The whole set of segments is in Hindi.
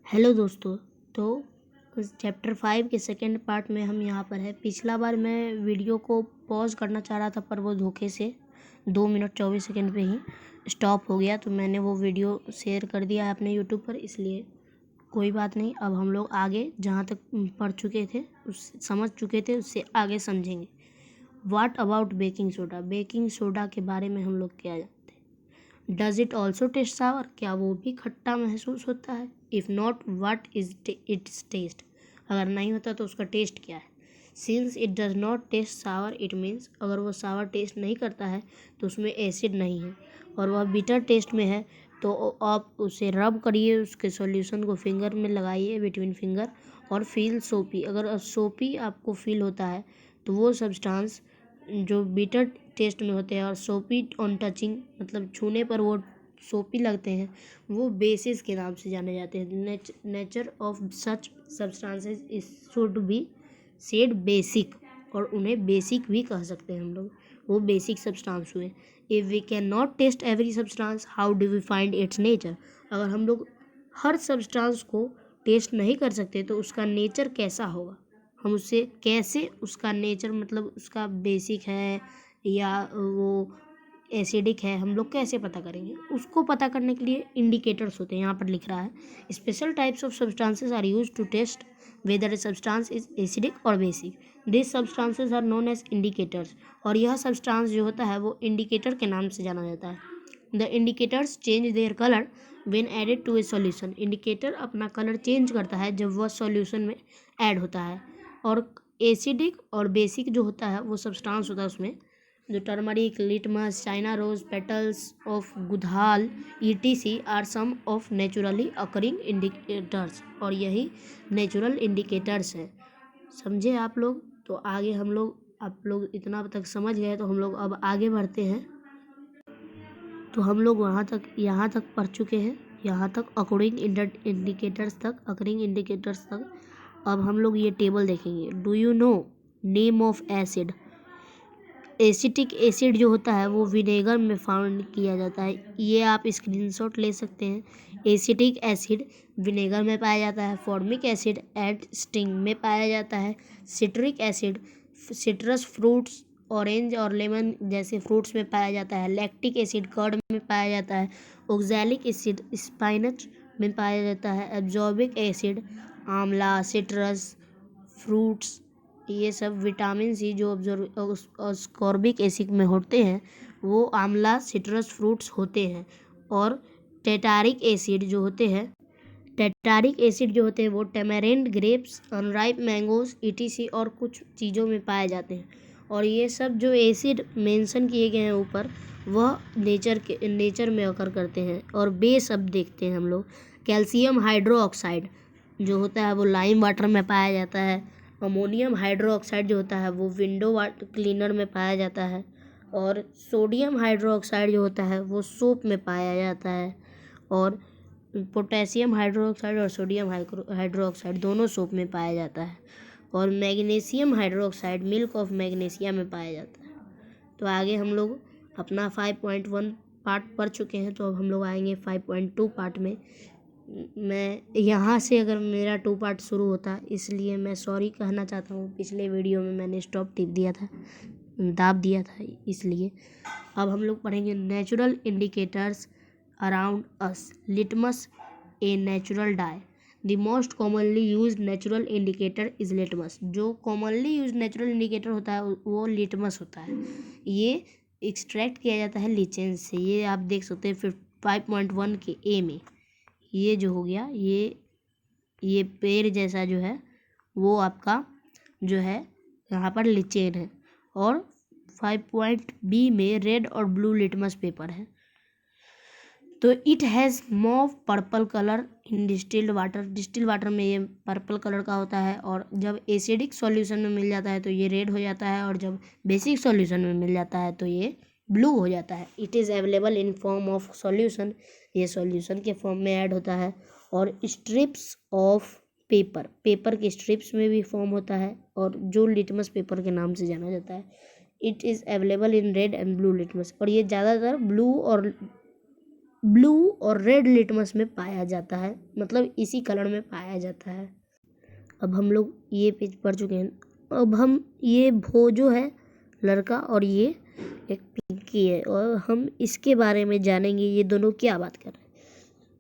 हेलो दोस्तों। तो चैप्टर 5 के सेकेंड पार्ट में हम यहाँ पर है। पिछला बार मैं वीडियो को पॉज करना चाह रहा था पर वो धोखे से 2 मिनट 24 सेकेंड पे ही स्टॉप हो गया, तो मैंने वो वीडियो शेयर कर दिया है अपने यूट्यूब पर। इसलिए कोई बात नहीं, अब हम लोग आगे जहाँ तक पढ़ चुके थे उस समझ चुके थे उससे आगे समझेंगे। What about baking soda? Baking soda के बारे में हम लोग क्या जानते हैं? Does it also taste sour? क्या वो भी खट्टा महसूस होता है? If not, what is its taste? अगर नहीं होता तो उसका टेस्ट क्या है? Since it does not taste sour, it means अगर वो सावर टेस्ट नहीं करता है तो उसमें एसिड नहीं है और वह बिटर टेस्ट में है, तो आप उसे रब करिए, उसके सॉल्यूशन को फिंगर में लगाइए, बिटवीन फिंगर, और फील सोपी। अगर सोपी आपको फील होता है तो वो सब्सटेंस जो बिटर टेस्ट में होते हैं और सोपी ऑन टचिंग मतलब छूने पर वो सोपी लगते हैं, वो बेसिस के नाम से जाने जाते हैं। Nature of such substances is should be said basic, और उन्हें बेसिक भी कह सकते हैं हम लोग। वो बेसिक सब्सटेंस हुए। If we can not taste every substance, how do we find its nature? अगर हम लोग हर सब्सटेंस को टेस्ट नहीं कर सकते तो उसका नेचर कैसा होगा? हम उससे कैसे उसका नेचर मतलब उसका बेसिक है या वो एसिडिक है, हम लोग कैसे पता करेंगे? उसको पता करने के लिए इंडिकेटर्स होते हैं। यहाँ पर लिख रहा है special types of substances are use to test whether a substance is acidic और basic. This substances are known as indicators, और यह सब्सटेंस जो होता है वो इंडिकेटर के नाम से जाना जाता है। The indicators change their colour when added to a solution. Indicator अपना कलर चेंज करता है जब वह सॉल्यूशन में ऐड होता है। और एसिडिक और बेसिक जो होता है वो सब्सटेंस होता है उसमें जो turmeric, litmus, China rose, petals of गुधाल ETC are some of naturally occurring indicators, और यही नेचुरल इंडिकेटर्स है। समझे आप लोग? तो आगे हम लोग आप लोग इतना तक समझ गए तो हम लोग अब आगे बढ़ते हैं। तो हम लोग यहाँ तक पढ़ चुके हैं, यहाँ तक अकॉर्डिंग अकरिंग इंडिकेटर्स तक। अब हम लोग ये टेबल देखेंगे। Do you know name of acid? Acetic acid जो होता है वो विनेगर में फाउंड किया जाता है। ये आप स्क्रीनशॉट ले सकते हैं। एसिटिक एसिड विनेगर में पाया जाता है। फॉर्मिक एसिड एंड स्टिंग में पाया जाता है। Citric acid citrus fruits, orange और लेमन जैसे फ्रूट्स में पाया जाता है। लैक्टिक एसिड कर्ड में पाया जाता है। ऑक्सैलिक एसिड स्पाइनच में पाया जाता है। एब्जॉर्बिक एसिड आंवला, सिट्रस फ्रूट्स, ये सब विटामिन सी जो अस्कॉर्बिक एसिड में होते हैं वो आंवला, सिट्रस फ्रूट्स होते हैं। और टेटारिक एसिड जो होते हैं वो टेमेरेंट, ग्रेप्स, अनराइप मैंगोज ETC और कुछ चीज़ों में पाए जाते हैं। और ये सब जो एसिड मेंशन किए गए हैं ऊपर वह नेचर में अकर करते हैं। और बेस अब देखते हैं हम लोग। कैल्शियम हाइड्रोक्साइड जो होता है वो लाइम वाटर में पाया जाता है। अमोनियम हाइड्रोक्साइड जो होता है वो विंडो वाटर क्लीनर में पाया जाता है। और सोडियम हाइड्रोक्साइड जो होता है वो सोप में पाया जाता है। और पोटेशियम हाइड्रोक्साइड और सोडियम हाइड्रोक्साइड दोनों सोप में पाया जाता है। और magnesium hydroxide milk of magnesia में पाया जाता है। तो आगे हम लोग अपना 5.1 पार्ट पढ़ चुके हैं, तो अब हम लोग आएंगे 5.2 पार्ट में। मैं यहाँ से अगर मेरा 2 पार्ट शुरू होता, इसलिए मैं सॉरी कहना चाहता हूँ। पिछले वीडियो में मैंने स्टॉप टिप दिया था, दाब दिया था, इसलिए। अब हम लोग पढ़ेंगे natural indicators around us. Litmus a natural die. The most commonly use natural indicator is litmus. जो कॉमनली यूज नेचुरल इंडिकेटर होता है वो लिटमस होता है। ये एक्सट्रैक्ट किया जाता है लीचेन से। ये आप देख सकते हैं 5.1 के ए में। ये जो हो गया ये पेड़ जैसा जो है वो आपका जो है यहाँ पर लिचेन है। और 5.B में रेड और ब्लू लिटमस पेपर है। तो it has mauve purple colour in distilled water. Distilled water में ये पर्पल कलर का होता है। और जब एसिडिक सॉल्यूशन में मिल जाता है तो ये रेड हो जाता है, और जब बेसिक सॉल्यूशन में मिल जाता है तो ये ब्लू हो जाता है। It is available in form of solution. ये सॉल्यूशन के फॉर्म में ऐड होता है। और स्ट्रिप्स ऑफ पेपर के स्ट्रिप्स में भी फॉर्म होता है, और जो लिटमस पेपर के नाम से जाना जाता है। It is available in red and blue litmus. और ये ज़्यादातर ब्लू और ब्लू और रेड लिटमस में पाया जाता है, मतलब इसी कलर में पाया जाता है। अब हम लोग ये पेज पढ़ चुके हैं। अब हम ये भोजो है लड़का और ये एक पिंकी है, और हम इसके बारे में जानेंगे ये दोनों क्या बात कर रहे हैं।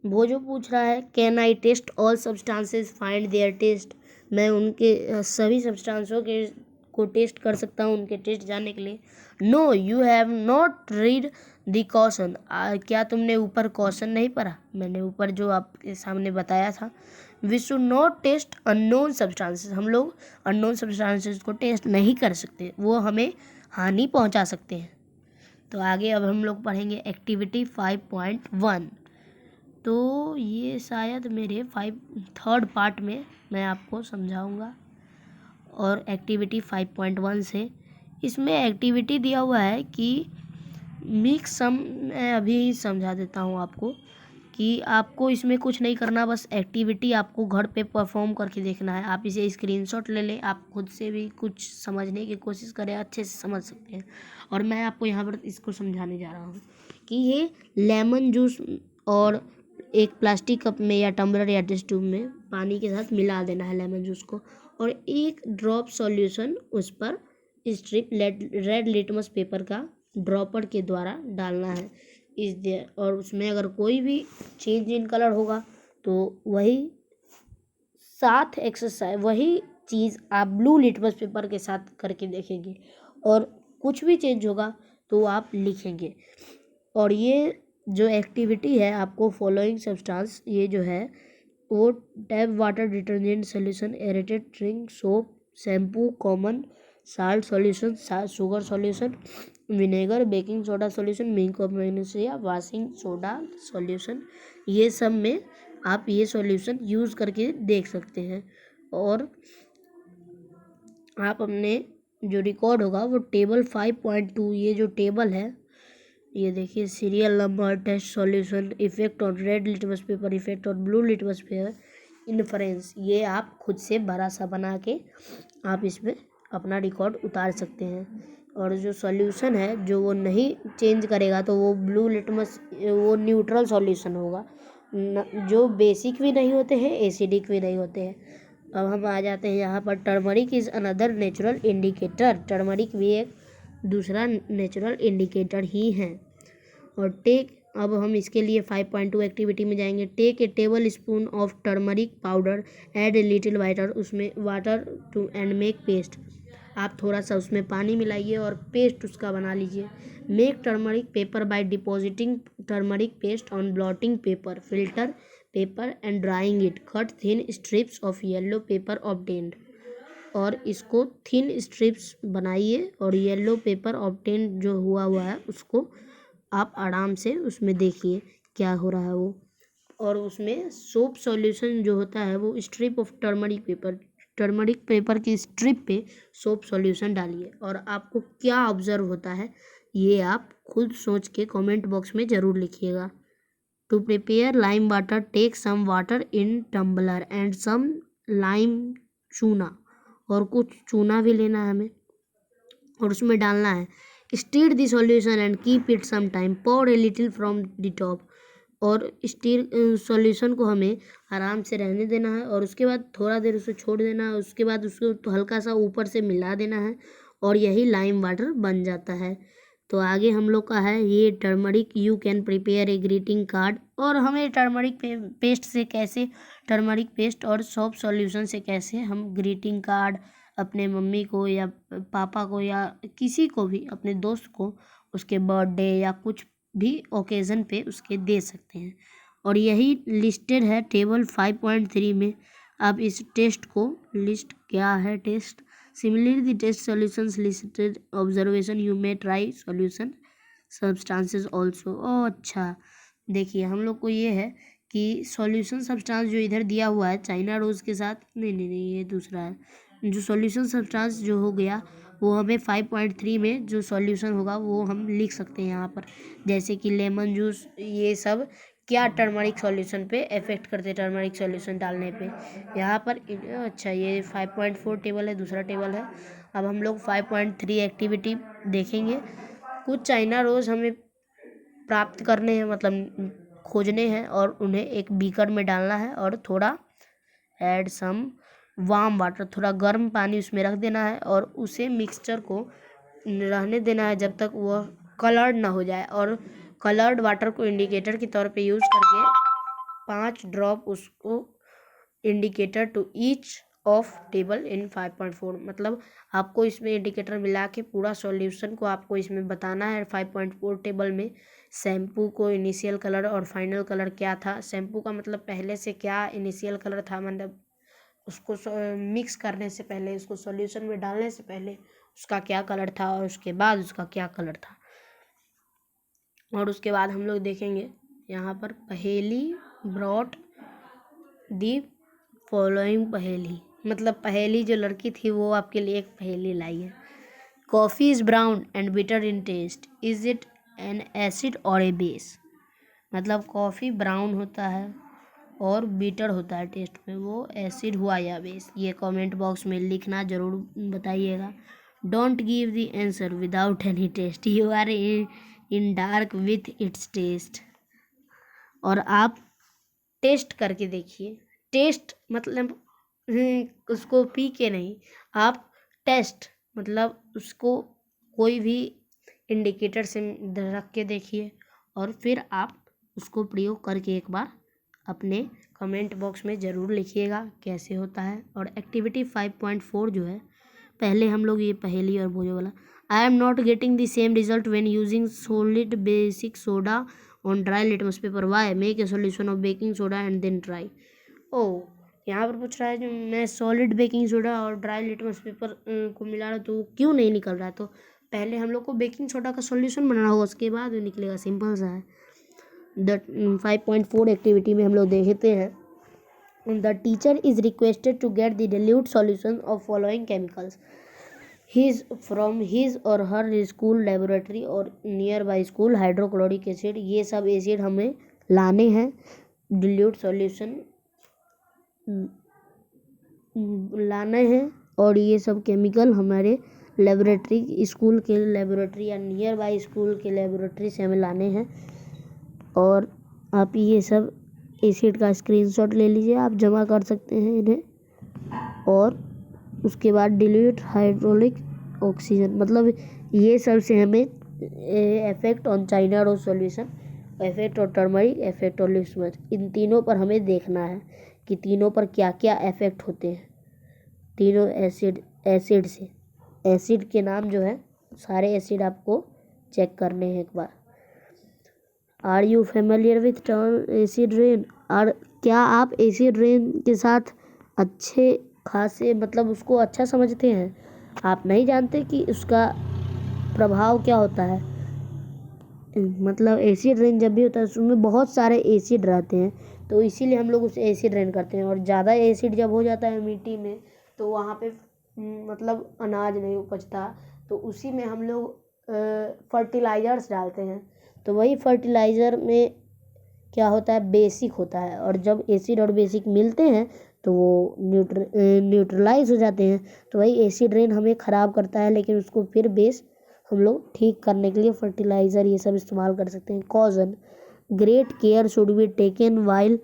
भोजो पूछ रहा है can I taste all substances find their taste, मैं उनके सभी सब्सटेंसों के को टेस्ट कर सकता हूँ उनके टेस्ट जानने के लिए। No you have not read the caution, क्या तुमने ऊपर कॉशन नहीं पढ़ा, मैंने ऊपर जो आपके सामने बताया था। We should not taste unknown substances, हम लोग अननोन सब्सटेंसेस को टेस्ट नहीं कर सकते, वो हमें हानि पहुंचा सकते हैं। तो आगे अब हम लोग पढ़ेंगे एक्टिविटी 5.1। तो ये शायद मेरे 3rd पार्ट में मैं आपको समझाऊंगा। और एक्टिविटी 5.1 से इसमें एक्टिविटी दिया हुआ है कि मिक्स सम, मैं अभी समझा देता हूँ आपको कि आपको इसमें कुछ नहीं करना, बस एक्टिविटी आपको घर पे परफॉर्म करके देखना है। आप इसे स्क्रीनशॉट ले लें, आप खुद से भी कुछ समझने की कोशिश करें, अच्छे से समझ सकते हैं। और मैं आपको यहाँ पर इसको समझाने जा रहा हूँ कि ये लेमन जूस और एक प्लास्टिक कप में या टम्बलर या टेस्ट ट्यूब में पानी के साथ मिला देना है लेमन जूस को, और एक ड्रॉप सॉल्यूशन उस पर स्ट्रिप रेड लिटमस पेपर का ड्रॉपर के द्वारा डालना है इस देयर, और उसमें अगर कोई भी चेंज इन कलर होगा तो वही साथ एक्सरसाइज वही चीज़ आप ब्लू लिटमस पेपर के साथ करके देखेंगे, और कुछ भी चेंज होगा तो आप लिखेंगे। और ये जो एक्टिविटी है आपको फॉलोइंग सब्सटेंस, ये जो है वो tap water, detergent solution, aerated drink soap, shampoo, common salt solution, sugar solution, vinegar, baking soda solution, milk of magnesia, washing soda solution, ये सब में आप ये सॉल्यूशन यूज़ करके देख सकते हैं। और आप अपने जो रिकॉर्ड होगा वो टेबल 5.2, ये जो टेबल है ये देखिए, serial number, test solution, effect on red litmus paper, effect on blue litmus paper, inference, ये आप खुद से बड़ा सा बना के आप इसमें अपना रिकॉर्ड उतार सकते हैं। और जो सॉल्यूशन है जो वो नहीं चेंज करेगा तो वो ब्लू लिटमस, वो न्यूट्रल सॉल्यूशन होगा, जो बेसिक भी नहीं होते हैं, एसिडिक भी नहीं होते हैं। अब हम आ जाते हैं यहाँ पर, turmeric is another natural indicator, turmeric भी एक दूसरा नेचुरल इंडिकेटर ही है। और अब हम इसके लिए 5.2 एक्टिविटी में जाएंगे। Take a table spoon of turmeric powder, add a little water, उसमें water to and make paste, आप थोड़ा सा उसमें पानी मिलाइए और पेस्ट उसका बना लीजिए। Make turmeric paper by depositing turmeric paste on blotting paper, filter paper and drawing it, cut thin strips of yellow paper obtained, और इसको थिन स्ट्रिप्स बनाइए, और येलो पेपर ऑब्टेन जो हुआ है उसको आप आराम से उसमें देखिए क्या हो रहा है वो। और उसमें सोप सॉल्यूशन जो होता है वो स्ट्रिप ऑफ टर्मरिक पेपर की स्ट्रिप पे सोप सॉल्यूशन डालिए, और आपको क्या ऑब्जर्व होता है ये आप खुद सोच के कमेंट बॉक्स में ज़रूर लिखिएगा। To prepare lime water, take some water in tumbler and some lime चूना, और कुछ चूना भी लेना है हमें और उसमें डालना है। Stir the solution and keep it some time, pour a little from the top, और स्टीर सॉल्यूशन को हमें आराम से रहने देना है, और उसके बाद थोड़ा देर उसे छोड़ देना है, उसके बाद उसको तो हल्का सा ऊपर से मिला देना है, और यही लाइम वाटर बन जाता है। तो आगे हम लोग का है ये turmeric, you can prepare a greeting card, और हमें टर्मरिक पेस्ट से कैसे, टर्मरिक पेस्ट और सोप सॉल्यूशन से कैसे हम ग्रीटिंग कार्ड अपने मम्मी को या पापा को या किसी को भी, अपने दोस्त को उसके बर्थडे या कुछ भी ओकेज़न पे उसके दे सकते हैं। और यही लिस्टेड है टेबल 5.3 में। अब इस टेस्ट को, लिस्ट क्या है test, similarly the test solutions listed observation, you may try solution substances also. Oh अच्छा, देखिए हम लोग को ये है कि सॉल्यूशन सब्सटेंस जो इधर दिया हुआ है चाइना रोज़ के साथ, नहीं ये दूसरा है। जो सॉल्यूशन सब्सटेंस जो हो गया वो हमें 5.3 में जो सॉल्यूशन होगा वो हम लिख सकते हैं यहाँ पर, जैसे कि लेमन जूस, ये सब क्या टर्मरिक सॉल्यूशन पे इफेक्ट करते हैं, टर्मरिक सॉल्यूशन डालने पे यहाँ पर। अच्छा, ये 5.4 टेबल है, दूसरा टेबल है। अब हम लोग 5.3 एक्टिविटी देखेंगे। कुछ चाइना रोज़ हमें प्राप्त करने हैं, मतलब खोजने हैं और उन्हें एक बीकर में डालना है और थोड़ा ऐड सम वार्म वाटर, थोड़ा गर्म पानी उसमें रख देना है और उसे मिक्सचर को रहने देना है जब तक वह कलर्ड ना हो जाए। और कलर्ड वाटर को इंडिकेटर के तौर पे यूज़ करके 5 ड्रॉप उसको indicator to each of table in 5.4, मतलब आपको इसमें इंडिकेटर मिला के पूरा सॉल्यूशन को आपको इसमें बताना है 5.4 टेबल में। शैम्पू को इनिशियल कलर और फाइनल कलर क्या था, शैम्पू का मतलब पहले से क्या इनिशियल कलर था, मतलब उसको मिक्स करने से पहले, उसको सॉल्यूशन में डालने से पहले उसका क्या कलर था और उसके बाद उसका क्या कलर था। और उसके बाद हम लोग देखेंगे यहाँ पर पहेली ब्रॉट दी फॉलोइंग पहेली, मतलब पहेली जो लड़की थी वो आपके लिए एक पहेली लाई है। Coffee is brown and bitter in taste, is it an acid और ए बेस, मतलब कॉफ़ी ब्राउन होता है और बीटर होता है टेस्ट में, वो एसिड हुआ या बेस। ये कमेंट बॉक्स में लिखना ज़रूर बताइएगा। Don't give the answer without any taste, you are in dark with its taste. और आप टेस्ट करके देखिए, टेस्ट मतलब उसको पी के नहीं, आप टेस्ट मतलब उसको कोई भी इंडिकेटर से रख के देखिए और फिर आप उसको प्रयोग करके एक बार अपने कमेंट बॉक्स में ज़रूर लिखिएगा कैसे होता है। और एक्टिविटी 5.4 जो है, पहले हम लोग ये पहेली और बोझो वाला, I am not getting the same result when using solid basic soda on dry litmus paper, why make a solution of baking soda and then try. Oh, यहाँ पर पूछ रहा है जो मैं सॉलिड बेकिंग सोडा और ड्राई लिटमस पेपर को मिला रहा हूँ तो क्यों नहीं निकल रहा है। तो पहले हम लोग को बेकिंग सोडा का सॉल्यूशन बनाना होगा, उसके बाद वो निकलेगा, सिंपल सा है। द 5.4 एक्टिविटी में हम लोग देखते हैं, the teacher is requested to get the dilute solution of following chemicals from his और हर स्कूल लेबोरेटरी और nearby school. Hydrochloric acid, ये सब एसिड हमें लाने हैं, dilute सॉल्यूशन लाने हैं और ये सब केमिकल हमारे लेबोरेटरी, स्कूल के लेबोरेटरी या नियर बाई स्कूल के लेबोरेटरी से हमें लाने हैं। और आप ये सब एसिड का स्क्रीनशॉट ले लीजिए, आप जमा कर सकते हैं इन्हें। और उसके बाद डिल्यूट हाइड्रोलिक ऑक्सीजन, मतलब ये सब से हमें effect on China rose solution, effect on turmeric, effect on litmus, इन तीनों पर हमें देखना है कि तीनों पर क्या क्या इफेक्ट होते हैं तीनों एसिड से। एसिड के नाम जो है, सारे एसिड आपको चेक करने हैं एक बार। Are you familiar with term acid rain, और क्या आप एसिड रेन के साथ अच्छे खासे, मतलब उसको अच्छा समझते हैं। आप नहीं जानते कि उसका प्रभाव क्या होता है, मतलब एसिड रेन जब भी होता है उसमें बहुत सारे एसिड रहते हैं, तो इसीलिए हम लोग उसे एसिड रेन करते हैं। और ज़्यादा एसिड जब हो जाता है मिट्टी में तो वहाँ पे मतलब अनाज नहीं उपजता, तो उसी में हम लोग फर्टिलाइज़र्स डालते हैं। तो वही फर्टिलाइज़र में क्या होता है, बेसिक होता है, और जब एसिड और बेसिक मिलते हैं तो वो न्यूट्रलाइज हो जाते हैं। तो वही एसिड रेन हमें ख़राब करता है, लेकिन उसको फिर बेस हम लोग ठीक करने के लिए फर्टिलाइज़र ये सब इस्तेमाल कर सकते हैं। Caution, great care should be taken while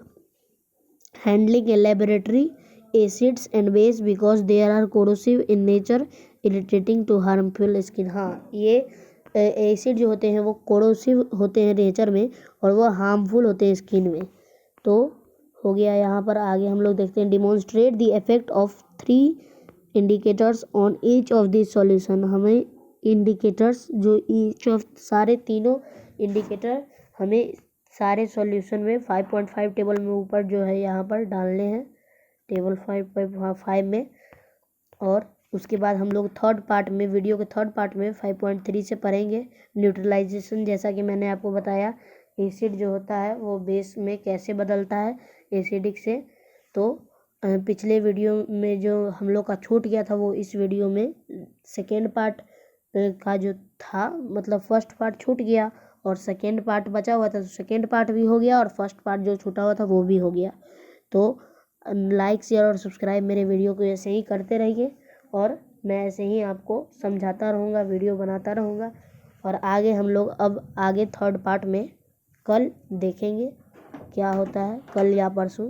handling a laboratory acids and base because they are corrosive in nature, irritating to harmful skin. हाँ, ये एसिड जो होते हैं वो कोरोसिव होते हैं नेचर में और वो हार्मफुल होते हैं स्किन में। तो हो गया। यहाँ पर आगे हम लोग देखते हैं, demonstrate the effect of 3 indicators on each of this solution. हमें इंडिकेटर्स जो ईच ऑफ, सारे तीनों इंडिकेटर हमें सारे सॉल्यूशन में 5.5 टेबल में ऊपर जो है यहाँ पर डालने हैं, टेबल 5 में। और उसके बाद हम लोग थर्ड पार्ट में, वीडियो के थर्ड पार्ट में 5.3 से पढ़ेंगे न्यूट्रलाइजेशन। जैसा कि मैंने आपको बताया, एसिड जो होता है वो बेस में कैसे बदलता है एसिडिक से। तो पिछले वीडियो में जो हम लोग का छूट गया था वो इस वीडियो में सेकेंड पार्ट का जो था, मतलब फर्स्ट पार्ट छूट गया और सेकेंड पार्ट बचा हुआ था, तो सेकेंड पार्ट भी हो गया और फर्स्ट पार्ट जो छूटा हुआ था वो भी हो गया। तो लाइक शेयर और सब्सक्राइब मेरे वीडियो को ऐसे ही करते रहिए और मैं ऐसे ही आपको समझाता रहूँगा, वीडियो बनाता रहूँगा। और आगे हम लोग अब आगे थर्ड पार्ट में कल देखेंगे। क्या होता है कल या परसों।